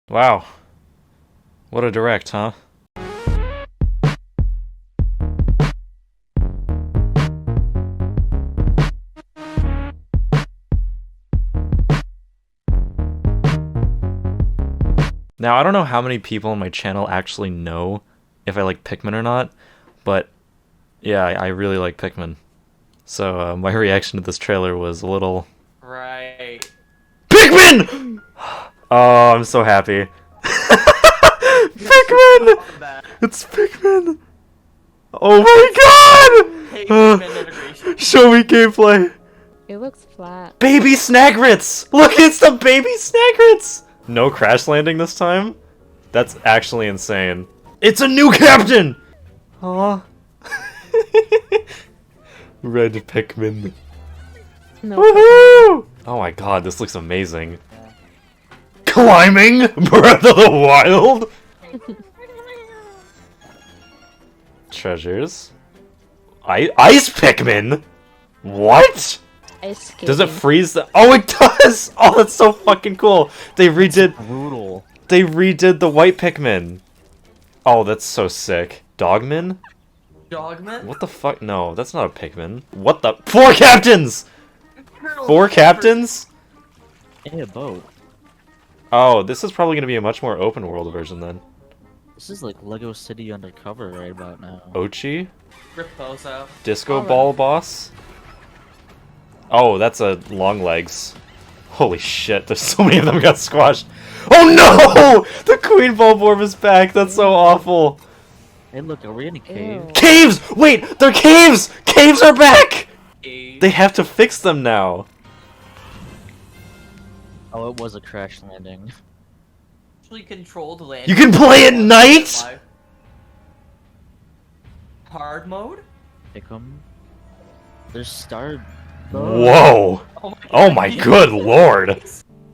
Wow. What a direct, huh? Now, I don't know how many people on my channel actually know if I like Pikmin or not, but yeah, I really like Pikmin. So my reaction to this trailer was a little... Right. Pikmin! Oh, I'm so happy. Pikmin! It's Pikmin! Oh my Hey, god! Pikmin integration. Show me gameplay! It looks flat. Baby Snagrits! Look, it's the baby Snagrits! No crash landing this time? That's actually insane. It's a new captain! Aw. Red Pikmin. No. Woohoo! Oh my god, this looks amazing. Climbing? Breath of the Wild? Treasures. Ice Pikmin? What? Ice skating. Does it freeze the— Oh, it does! Oh, that's so fucking cool! They redid— Brutal. They redid the white Pikmin! Oh, that's so sick. Dogman? Dogman? What the fuck? No, that's not a Pikmin. What the— Four captains! Four captains? And a boat. Oh, this is probably gonna be a much more open world version then. This is like Lego City Undercover right about now. Ochi? Riposo. Disco Alright. Ball Boss? Oh, that's a long legs. Holy shit, there's so many of them got squashed. Oh no! The Queen Bulborb is back, that's so awful. Hey look, are we in a cave? Ew. Caves! Wait, they're caves! Caves are back! A They have to fix them now. Oh, it was a crash landing. actually controlled land. You can play at night? Hard mode? Pick 'em. There's star. Whoa! Oh my, Oh my good lord!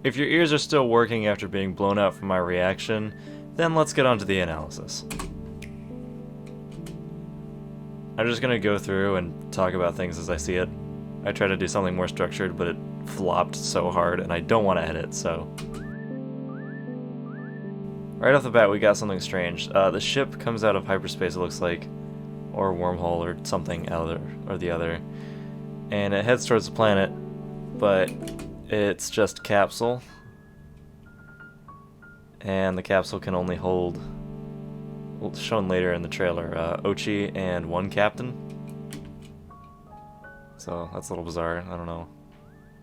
If your ears are still working after being blown out from my reaction, then let's get on to the analysis. I'm just gonna go through and talk about things as I see it. I tried to do something more structured, but it flopped so hard, and I don't want to edit, so... Right off the bat, we got something strange. The ship comes out of hyperspace, it looks like, or wormhole, or something or the other, and it heads towards the planet, but it's just capsule, and the capsule can only hold, well, shown later in the trailer, Ochi and one captain. So that's a little bizarre. I don't know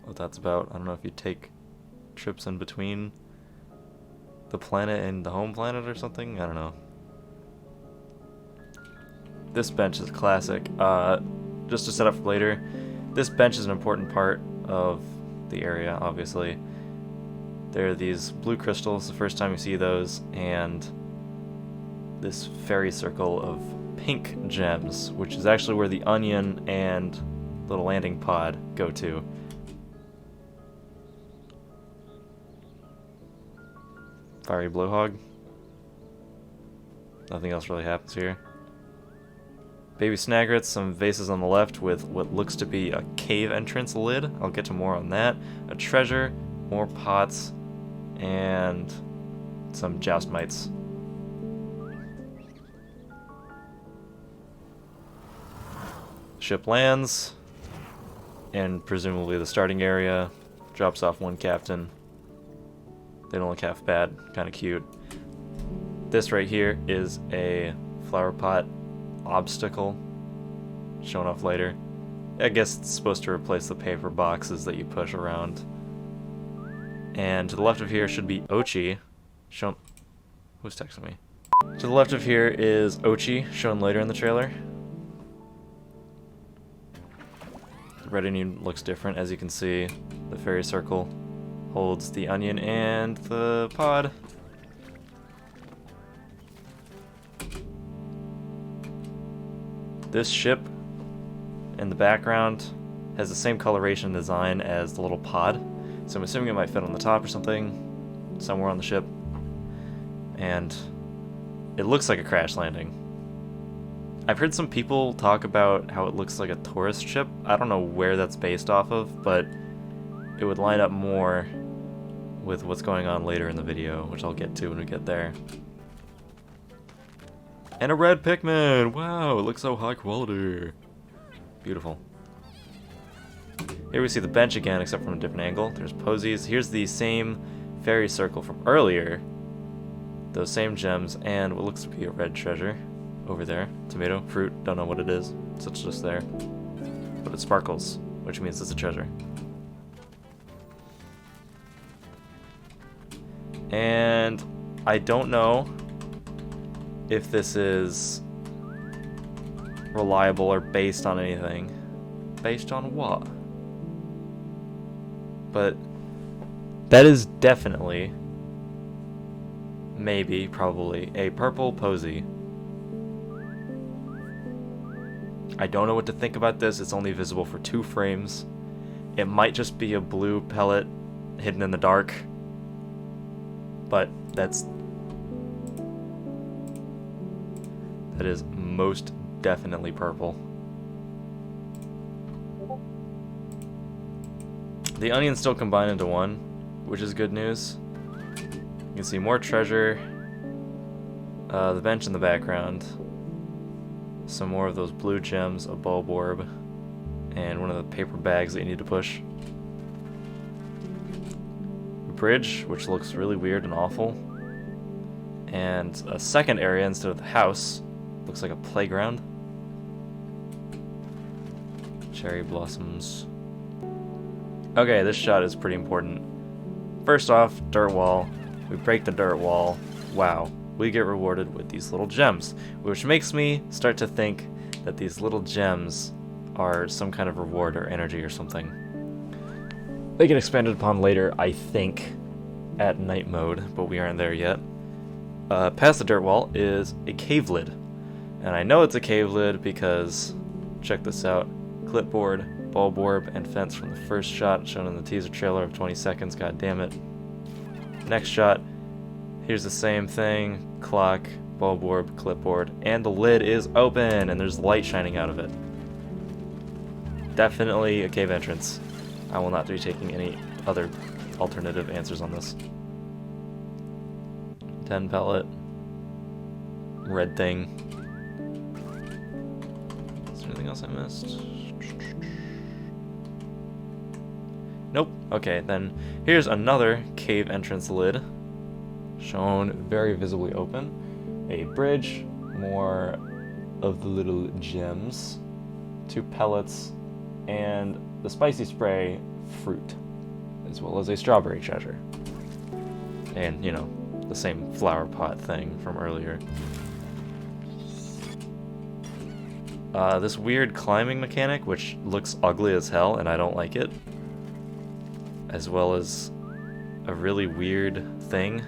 what that's about. I don't know if you take trips in between the planet and the home planet or something. I don't know. This bench is classic. Just to set up for later, this bench is an important part of the area, obviously. There are these blue crystals, the first time you see those, and this fairy circle of pink gems, which is actually where the onion and little landing pod go to. Fiery blowhog. Nothing else really happens here. Baby Snagrits, some vases on the left with what looks to be a cave entrance lid. I'll get to more on that. A treasure, more pots, and some joust mites. Ship lands, and presumably the starting area, drops off one captain. They don't look half bad, kind of cute. This right here is a flower pot obstacle, shown off later. I guess it's supposed to replace the paper boxes that you push around. And to the left of here should be Ochi, shown... Who's texting me? To the left of here is Ochi, shown later in the trailer. The red onion looks different, as you can see. The fairy circle holds the onion and the pod. This ship in the background has the same coloration design as the little pod, so I'm assuming it might fit on the top or something, somewhere on the ship. And it looks like a crash landing. I've heard some people talk about how it looks like a tourist ship. I don't know where that's based off of, but it would line up more with what's going on later in the video, which I'll get to when we get there. And a red Pikmin! Wow, it looks so high quality. Beautiful. Here we see the bench again, except from a different angle. There's posies. Here's the same fairy circle from earlier. Those same gems, and what looks to be a red treasure over there. Tomato, fruit, don't know what it is. So it's just there. But it sparkles, which means it's a treasure. And I don't know if this is reliable or based on anything. Based on what? But that is definitely, maybe, probably, a purple posy. I don't know what to think about this. It's only visible for 2 frames. It might just be a blue pellet hidden in the dark. But that is most definitely purple. The onions still combine into one, which is good news. You can see more treasure, the bench in the background, some more of those blue gems, a bulb orb, and one of the paper bags that you need to push. A bridge, which looks really weird and awful, and a second area instead of the house. Looks like a playground. Cherry blossoms. Okay, this shot is pretty important. First off, dirt wall. We break the dirt wall. Wow. We get rewarded with these little gems, which makes me start to think that these little gems are some kind of reward or energy or something. They get expanded upon later, I think, at night mode, but we aren't there yet. Past the dirt wall is a cave lid. And I know it's a cave lid because, check this out, clipboard, bulb orb, and fence from the first shot shown in the teaser trailer of 20 seconds, god damn it. Next shot, here's the same thing, clock, bulb orb, clipboard, and the lid is open and there's light shining out of it. Definitely a cave entrance. I will not be taking any other alternative answers on this. 10 pellet, red thing. Anything else I missed? Nope. Okay, then here's another cave entrance lid, shown very visibly open. A bridge, more of the little gems, 2 pellets, and the spicy spray fruit, as well as a strawberry treasure. And, you know, the same flower pot thing from earlier. This weird climbing mechanic, which looks ugly as hell, and I don't like it. As well as a really weird thing.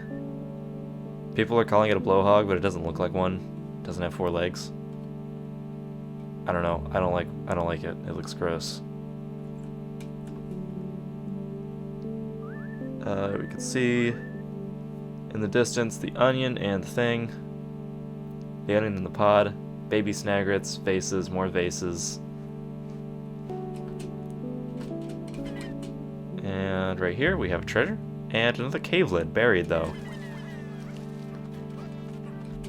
People are calling it a blowhog, but it doesn't look like one. It doesn't have 4 legs. I don't know. I don't like it. It looks gross. We can see in the distance the onion and the thing. The onion in the pod. Baby snagrets, vases, more vases. And right here we have a treasure. And another cave lid, buried though.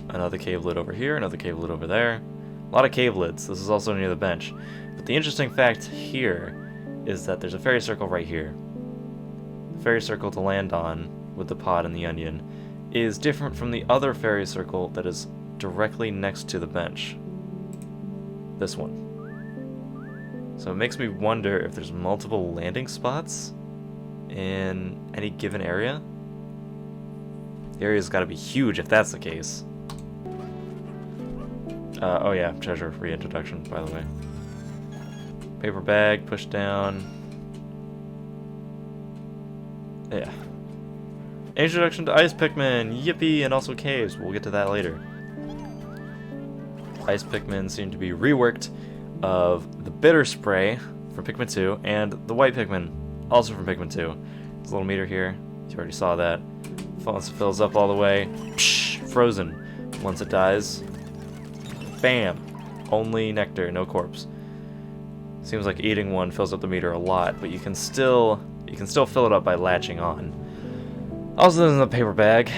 Another cave lid over here, another cave lid over there. A lot of cave lids. This is also near the bench. But the interesting fact here is that there's a fairy circle right here. The fairy circle to land on with the pod and the onion is different from the other fairy circle that is directly next to the bench. This one. So it makes me wonder if there's multiple landing spots in any given area. The area's got to be huge if that's the case. Oh yeah, treasure reintroduction, by the way. Paper bag, push down. Yeah. Introduction to Ice Pikmin, yippee, and also caves. We'll get to that later. Ice Pikmin seem to be reworked of the bitter spray from Pikmin 2 and the white Pikmin, also from Pikmin 2. There's a little meter here. You already saw that. Once it fills up all the way, psh, frozen. Once it dies, bam. Only nectar, no corpse. Seems like eating one fills up the meter a lot, but you can still fill it up by latching on. Also, there's a paper bag.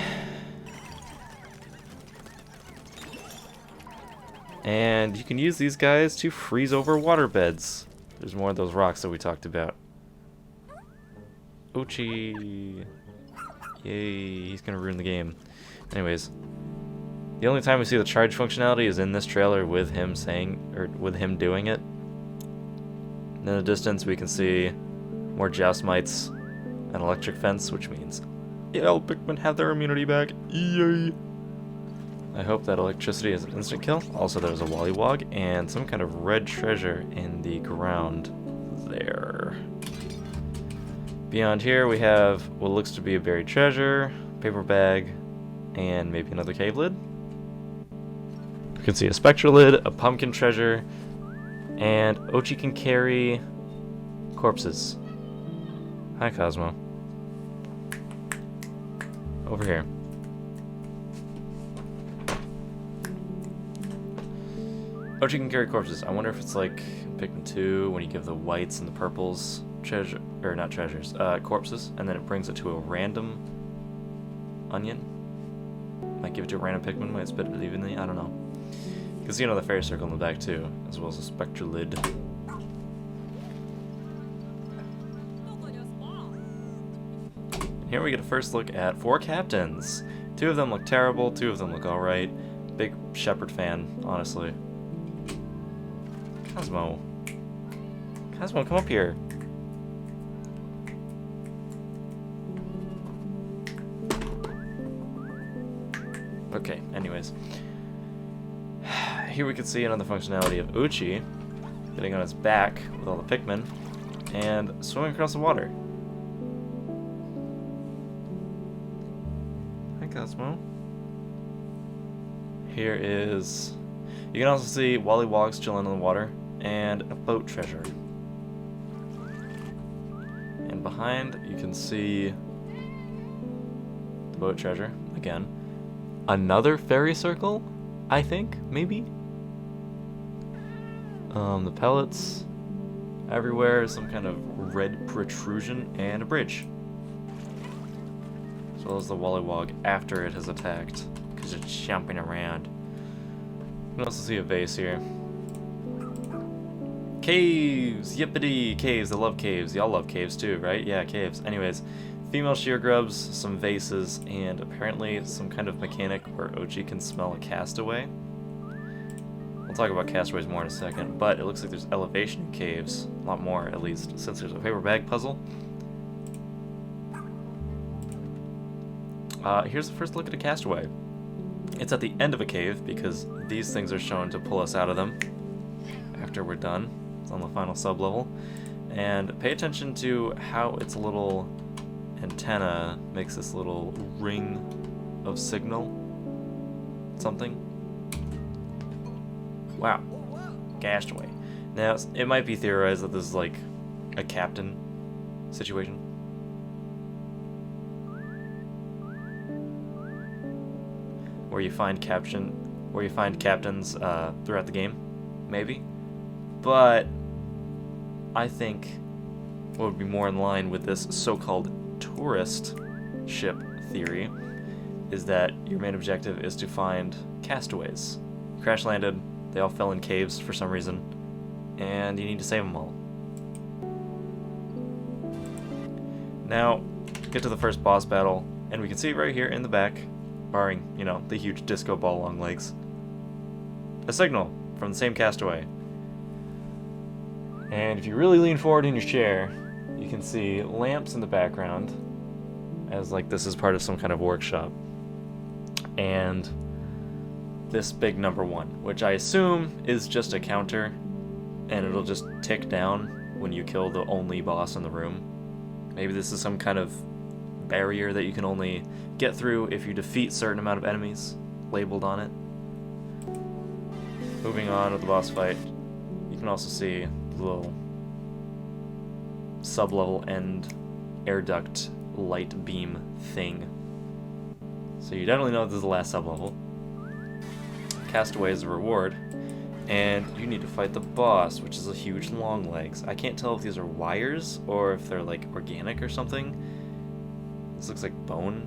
And you can use these guys to freeze over water beds. There's more of those rocks that we talked about. Ochi. Yay, he's gonna ruin the game. Anyways, the only time we see the charge functionality is in this trailer with him saying, or with him doing it. And in the distance we can see more joust mites, an electric fence, which means, yeah, Pikmin have their immunity back. Yay! I hope that electricity is an instant kill. Also, there's a Wollywog and some kind of red treasure in the ground there. Beyond here, we have what looks to be a buried treasure, paper bag, and maybe another cave lid. You can see a spectral lid, a pumpkin treasure, and Ochi can carry corpses. Hi, Cosmo. Over here. Ochi can carry corpses. I wonder if it's like Pikmin 2 when you give the whites and the purples treasure, or not treasures, corpses, and then it brings it to a random onion. Might give it to a random Pikmin, might spit it evenly, I don't know. You can see another fairy circle in the back too, as well as a spectral lid. Here we get a first look at 4 captains. 2 of them look terrible, 2 of them look alright. Big Shepherd fan, honestly. Cosmo. Cosmo, come up here. Okay, anyways. Here we can see another functionality of Uchi getting on his back with all the Pikmin and swimming across the water. Hi, Cosmo. Here is... You can also see Wollywogs chilling in the water and a boat treasure. And behind, you can see the boat treasure again. Another fairy circle, I think, maybe? The pellets everywhere, some kind of red protrusion, and a bridge. As well as the Wollywog after it has attacked, because it's jumping around. You can also see a vase here. Caves! Yippity! Caves, I love caves. Y'all love caves too, right? Yeah, caves. Anyways, female sheer grubs, some vases, and apparently some kind of mechanic where Ochi can smell a castaway. We'll talk about castaways more in a second, but it looks like there's elevation in caves. A lot more, at least, since there's a paper bag puzzle. Here's the first look at a castaway. It's at the end of a cave, because these things are shown to pull us out of them after we're done. It's on the final sub-level. And pay attention to how its little antenna makes this little ring of signal. Something. Wow. Castaway. Now, it might be theorized that this is like a captain situation. Where you find captains throughout the game, maybe. But I think what would be more in line with this so-called tourist ship theory is that your main objective is to find castaways. Crash landed, they all fell in caves for some reason, and you need to save them all. Now, get to the first boss battle, and we can see right here in the back, barring, you know, the huge disco ball long legs, a signal from the same castaway. And if you really lean forward in your chair, you can see lamps in the background, as like this is part of some kind of workshop. And this big number 1, which I assume is just a counter, and it'll just tick down when you kill the only boss in the room. Maybe this is some kind of barrier that you can only get through if you defeat certain amount of enemies labeled on it. Moving on with the boss fight, you can also see the little sub-level end air duct light beam thing. So you definitely know this is the last sub-level. Castaway is a reward, and you need to fight the boss, which is a huge long legs. I can't tell if these are wires or if they're like organic or something. This looks like bone,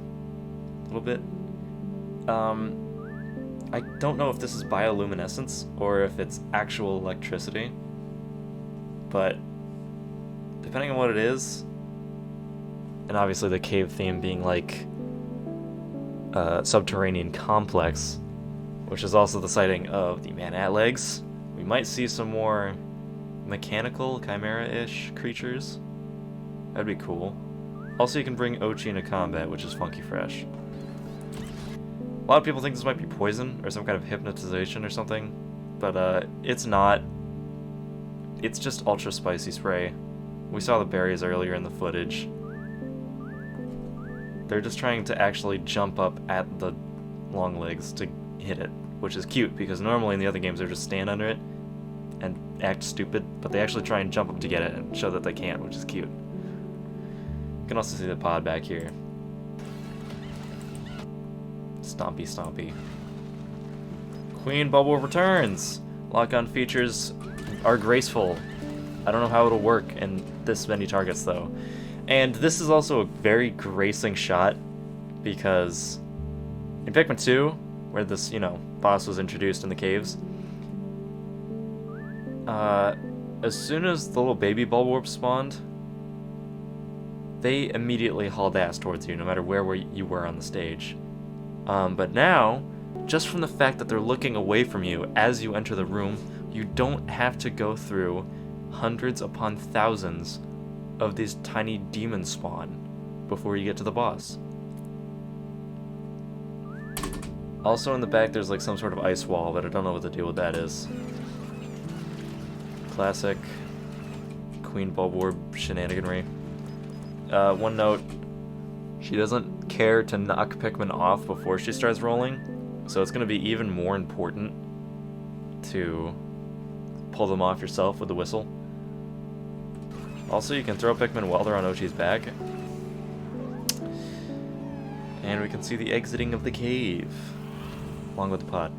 a little bit. I don't know if this is bioluminescence or if it's actual electricity, but depending on what it is, and obviously the cave theme being like a subterranean complex, which is also the sighting of the man-at legs, we might see some more mechanical, chimera-ish creatures. That'd be cool. Also, you can bring Ochi into combat, which is funky fresh. A lot of people think this might be poison or some kind of hypnotization or something, but it's not. It's just ultra spicy spray. We saw the berries earlier in the footage. They're just trying to actually jump up at the long legs to hit it, which is cute because normally in the other games they just stand under it and act stupid, but they actually try and jump up to get it and show that they can, which is cute. You can also see the pod back here. Stompy, stompy. Queen Bubble returns! Lock-on features are graceful. I don't know how it'll work in this many targets, though. And this is also a very gracing shot, because in Pikmin 2, where this, boss was introduced in the caves, as soon as the little baby Bulborb spawned, they immediately hauled ass towards you, no matter where you were on the stage. But now, just from the fact that they're looking away from you as you enter the room, you don't have to go through hundreds upon thousands of these tiny demon spawn before you get to the boss. Also in the back there's like some sort of ice wall, but I don't know what the deal with that is. Classic Queen Bulborb shenaniganry. One note, she doesn't care to knock Pikmin off before she starts rolling, so it's going to be even more important to pull them off yourself with the whistle. Also, you can throw Pikmin while they're on Ochi's back. And we can see the exiting of the cave, along with the pod.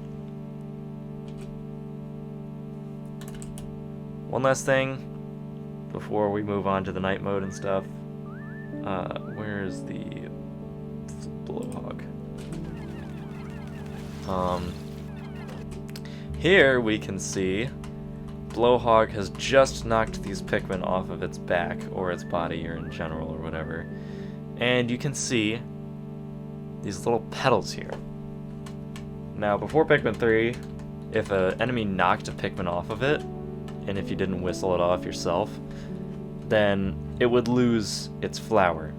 One last thing before we move on to the night mode and stuff. Where's the blowhog? Here we can see Blowhog has just knocked these Pikmin off of its back, or its body, or in general, or whatever. And you can see these little petals here. Now, before Pikmin 3, if an enemy knocked a Pikmin off of it, and if you didn't whistle it off yourself, then it would lose its flower.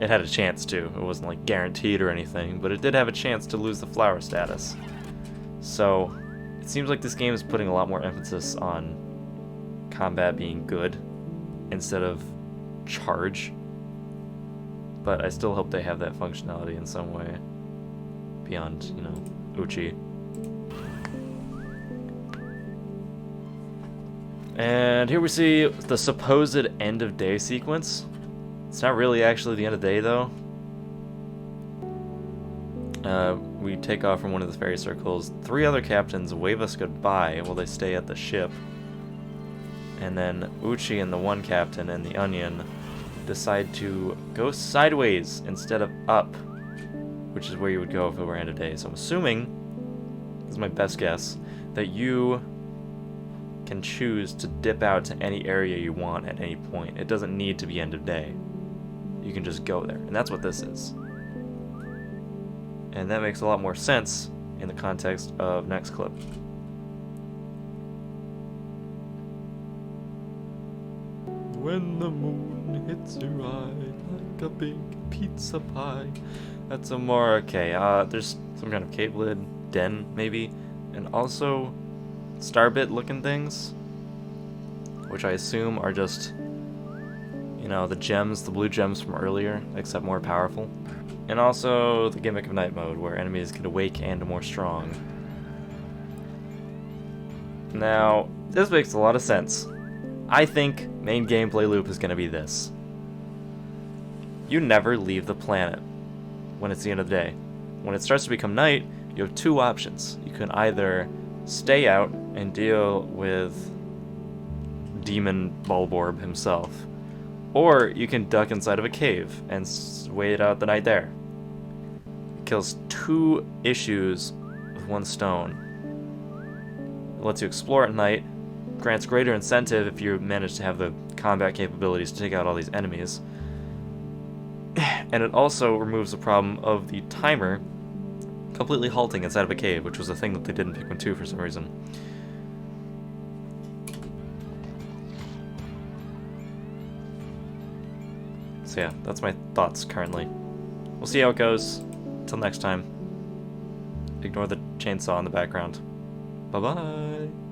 It had a chance to. It wasn't like guaranteed or anything, but it did have a chance to lose the flower status. So it seems like this game is putting a lot more emphasis on combat being good instead of charge. But I still hope they have that functionality in some way beyond, Uchi. And here we see the supposed end of day sequence. It's not really actually the end of day though. We take off from one of the fairy circles. 3 other captains wave us goodbye while they stay at the ship. And then Uchi and the one captain and the onion decide to go sideways instead of up, which is where you would go if it were end of day. So I'm assuming, this is my best guess, that you can choose to dip out to any area you want at any point. It doesn't need to be end of day. You can just go there, and that's what this is. And that makes a lot more sense in the context of next clip. When the moon hits your eye like a big pizza pie. That's a more okay. There's some kind of cave lid, den maybe, and also starbit looking things, which I assume are just, the gems, the blue gems from earlier, except more powerful. And also the gimmick of night mode, where enemies get awake and more strong. Now, this makes a lot of sense. I think main gameplay loop is going to be this. You never leave the planet when it's the end of the day. When it starts to become night, you have 2 options. You can either stay out and deal with Demon Bulborb himself, Or you can duck inside of a cave and wait out the night there. Kills 2 issues with 1 stone. It lets you explore at night, grants greater incentive if you manage to have the combat capabilities to take out all these enemies. And it also removes the problem of the timer completely halting inside of a cave, which was a thing that they did in Pikmin 2 for some reason. So yeah, that's my thoughts currently. We'll see how it goes. Until next time. Ignore the chainsaw in the background. Bye-bye!